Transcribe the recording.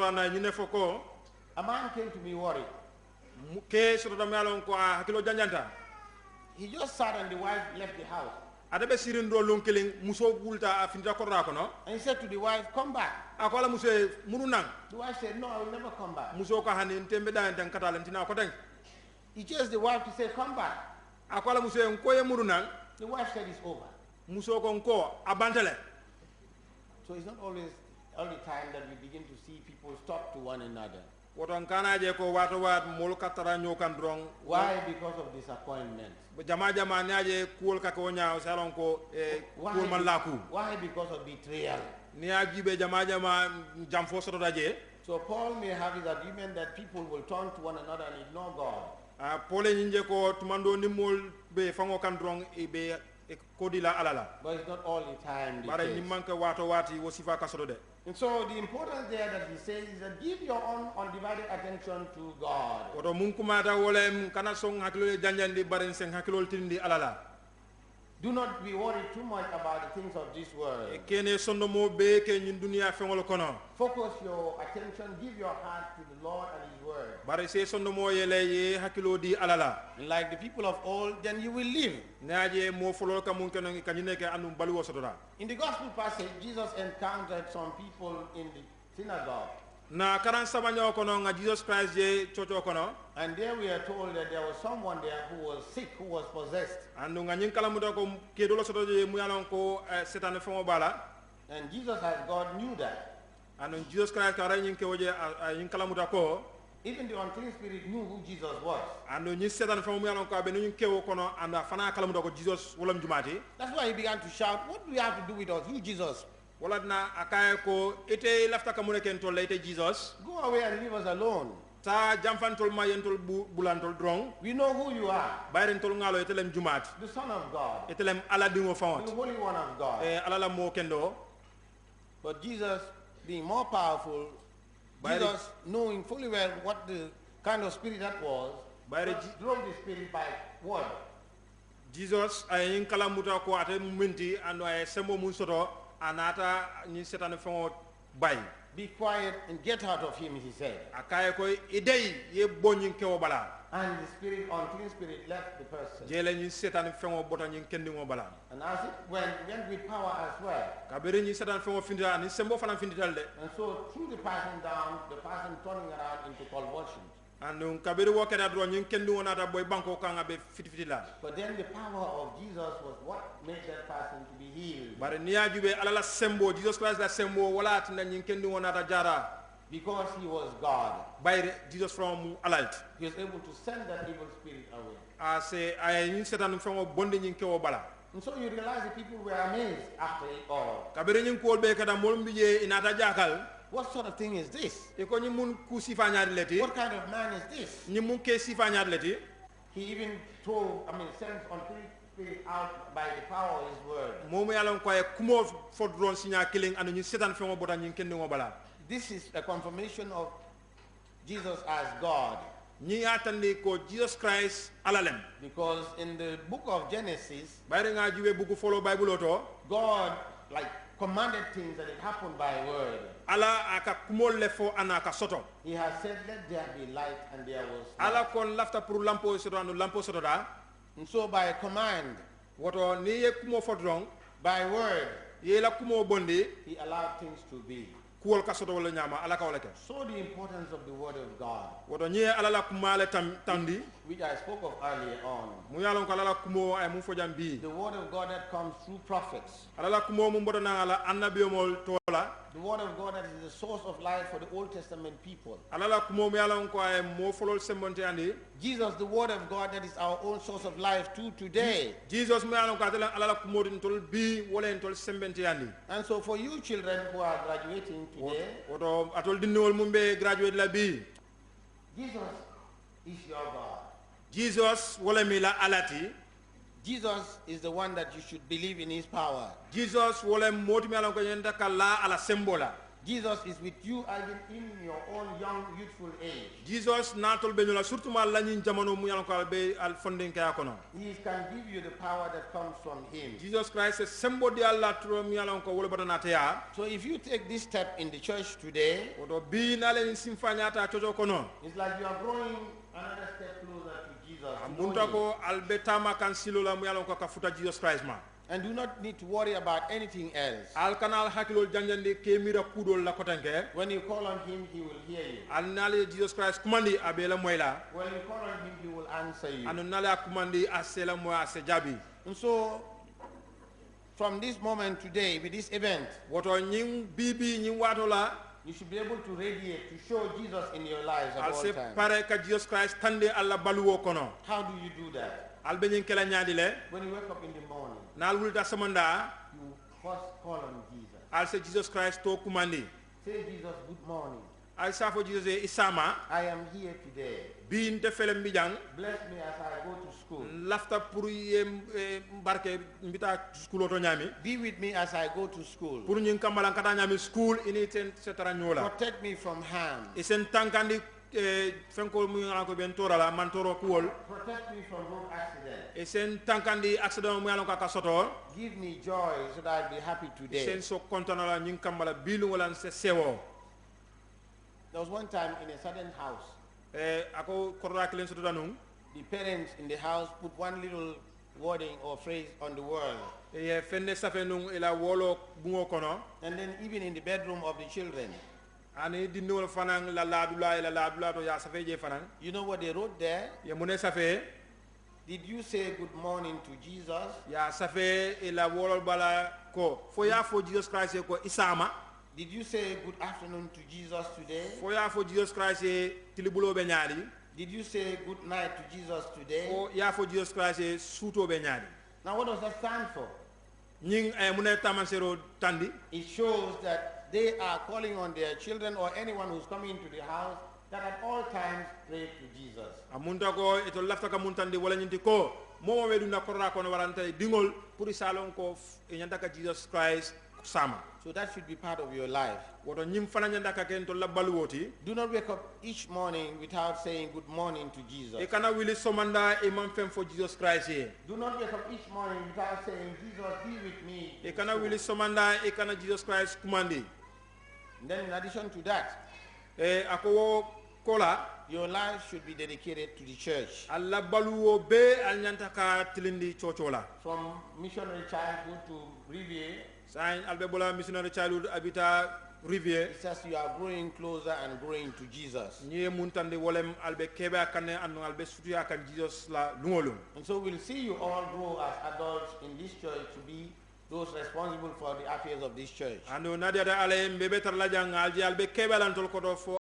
soto na nyine foko a man came to me worried. Ke soto da melon ko hakilo janjanta. He just sat and the wife left the house. Adabe sirin do lonkeling muso bulta afinta korra ko no. And he said to the wife, come back. Akola muso murunang. The wife said, no, I will never come back. Muso ko hanin tembe da en katalentina ko den. He chased the wife to say, come back. Akola muso ko ye murunang. The wife said, it's over. Muso ko abantele. So it's not always all the time that we begin to see people talk to one another. Woton kana je ko wato wat mol katara nyokan drong. Why? Because of disappointment. Jama jama nyaje kuol ka ko nyaaw salon ko kuol man laku. Why? Because of betrayal. Niya jibe jama jama jam fo soto daje. So Paul may have his argument that people will turn to one another and ignore God. Paul nyinje ko tumando ni mol be fango kan drong be kodila alala. But it's not all the time the Bare case. ni manke wato wati wo sifa ka soto de. And so the importance there that he says is that give your own undivided attention to God. Woto mun kumata wolem kana song hakilo janjandi baren sen hakilo tindi alala. Do not be worried too much about the things of this world. Kene sondo mo be ke nyin dunia fengolo kono. Focus your attention, give your heart to the Lord and His Word. Bare se sondo mo yele ye hakilo di alala. And like the people of old, then you will live. Naaje mo folo ka mun keno kanyine ke andum baluwo sotora. In the gospel passage, Jesus encountered some people in the synagogue. Na karan sabanyo kono nga Jesus Christ je chocho kono. And there we are told that there was someone there who was sick, who was possessed. Andu nga nyin kala muta ko kedolo soto je mu yalon ko setane fengo bala. And Jesus as God knew that. Andu Jesus Christ ka ra nyin ke woje nyin kala muta ko. Even the unclean spirit knew who Jesus was. Andu nyin setane fengo mu yalon ko be nyin kewo kono anda fana kala muta ko Jesus wolam jumati. That's why he began to shout, what do you have to do with us, you Jesus? Wala na akaye ko ite lafta kamune ken tolle ite Jesus. Go away and leave us alone. Ta jamfantol ma yentol bulantol drong. We know who you are. Bayren tol ngalo itelem jumat. The Son of God. Itelem ala dingo fawot. The Holy One of God. Ala la mo kendo. But Jesus, being more powerful, Jesus knowing fully well what the kind of spirit that was, drove the spirit by word. Jesus ay kala muta ko ate mumenti ando ay sembo mun soto anata ni setane fo bay. Be quiet and get out of him, he said. Akaye ko idey ye bonyin kewo bala. And the spirit, unclean spirit, left the person. Jele ni setane fo bota nyin kendi ngo bala. And as it went with power as well. Kabere ni setane fo finda ni sembo fana finditalde. And so through the passing down, the person turning around into convulsions. And kabere wo kada dro nyin kendi wonata boy banko kanga be fitifiti la. But then the power of Jesus was what made that person to be healed. Bare niya jube alala sembo Jesus Christ la sembo wala tinda nyin kendi wonata jara. Because he was God. By Jesus from alalt. He was able to send that evil spirit away. Ase ay nyin setane fo bonde nyin kewo bala. And so you realize the people were amazed after it all. Kabere nyin ko be kada mol mbiye inata jakal. What sort of thing is this? What kind of man is this? He even sends unclean spirit out by the power of his word. This is a confirmation of Jesus as God. Jesus Christ alalem. Because in the book of Genesis, God commanded things that it happened by word. He has said, let there be light, and there was light. And so by command, by word, he allowed things to be. So the importance of the word of God, which I spoke of earlier on. The word of God that comes through prophets. The word of God that is the source of life for the Old Testament people. Jesus, the word of God that is our own source of life too today. And so for you children who are graduating today, Jesus is your God. Jesus is the one that you should believe in his power. Jesus is with you even in your own young, youthful age. Jesus natol be ñola surtout ma lañu jamono mu yalan ko be al fondin kaya kono. He can give you the power that comes from him. Jesus Christ is sembo di Allah tro mi yalan ko wala batana ya. So if you take this step in the church today, odo bi na len simfanyata chocho kono. It's like you are growing another step closer to Jesus. Amunta ko albetama kan silola mu yalan ko ka futa Jesus Christ ma. And do not need to worry about anything else. Al kanal hakilol janjande kemira kudol la kotanke. When you call on him, he will hear you. Al nale Jesus Christ kumandi abela moyla. When you call on him, he will answer you. Anu nale kumandi asela moya asejabi. And so, from this moment today, with this event, woto nying bibi nying watola, you should be able to radiate, to show Jesus in your lives at al all se times. pare ka Jesus Christ tande alla baluwo kono. How do you do that? Al be kela nyaadi le. When you wake up in the morning, Nal wulta samanda, you first call on Jesus. al se Jesus Christ to kumandi. Say, Jesus, good morning. Al safo Jesus isama, I am here today. bi nte felem bijang, Bless me as I go to school. lafta pour yem barke mbita school to nyami. Be with me as I go to school. Pour nying kambala kata nyami school ini ten setara nyola. Protect me from harm. Isen tankandi fenko mu ngala ko ben torala man toro kuwol. Protect me from road accident. Isen tankandi accident mu ngala ko ka soto. Give me joy so that I'll be happy today. Isen so kontana nying kambala bilu wala se sewo. There was one time in a certain house, Ako korra kelen soto danung. the parents in the house put one little wording or phrase on the wall. Fenne safe nung ila wolo bungo kono. And then even in the bedroom of the children, Ani di nol fanang la ladula to ya safe je fanang. you know what they wrote there? Ya mune safe Did you say good morning to Jesus? ya safe ila wolo bala ko. Fo ya fo Jesus Christ ko isama. Did you say good afternoon to Jesus today? Fo ya fo Jesus Christ tilibulo be nyaadi. Did you say good night to Jesus today? Fo ya fo Jesus Christ suto be nyaadi. Now what does that stand for? Nying mune tamansero tandi. It shows that they are calling on their children or anyone who's coming into the house that at all times pray to Jesus. Amunta ko ito lafta ka muntandi wala nyinti ko momo wedu na korra kono waranta dingol pour salon ko nyanta ka Jesus Christ sama. So that should be part of your life. Woto nyim fana nyanda ka ken to labbalu woti. Do not wake up each morning without saying good morning to Jesus. E kana wili somanda e man fem for Jesus Christ e. Do not wake up each morning without saying, Jesus, be with me. E kana wili somanda e kana Jesus Christ kumandi. And then in addition to that, Ako wo kola your life should be dedicated to the church. alla baluwo be al nyanta ka tilindi chochola. From missionary childhood to Rivier, Sain albe bola missionary childhood abita Rivier. it says you are growing closer and growing to Jesus. Nye muntandi wolem albe kebe akane anu albe sutu akan Jesus la lungolung. And so we'll see you all grow as adults in this church to be those responsible for the affairs of this church. Anu nadia da ale mbebe tarla jang alji albe kebe lan tol kodo fo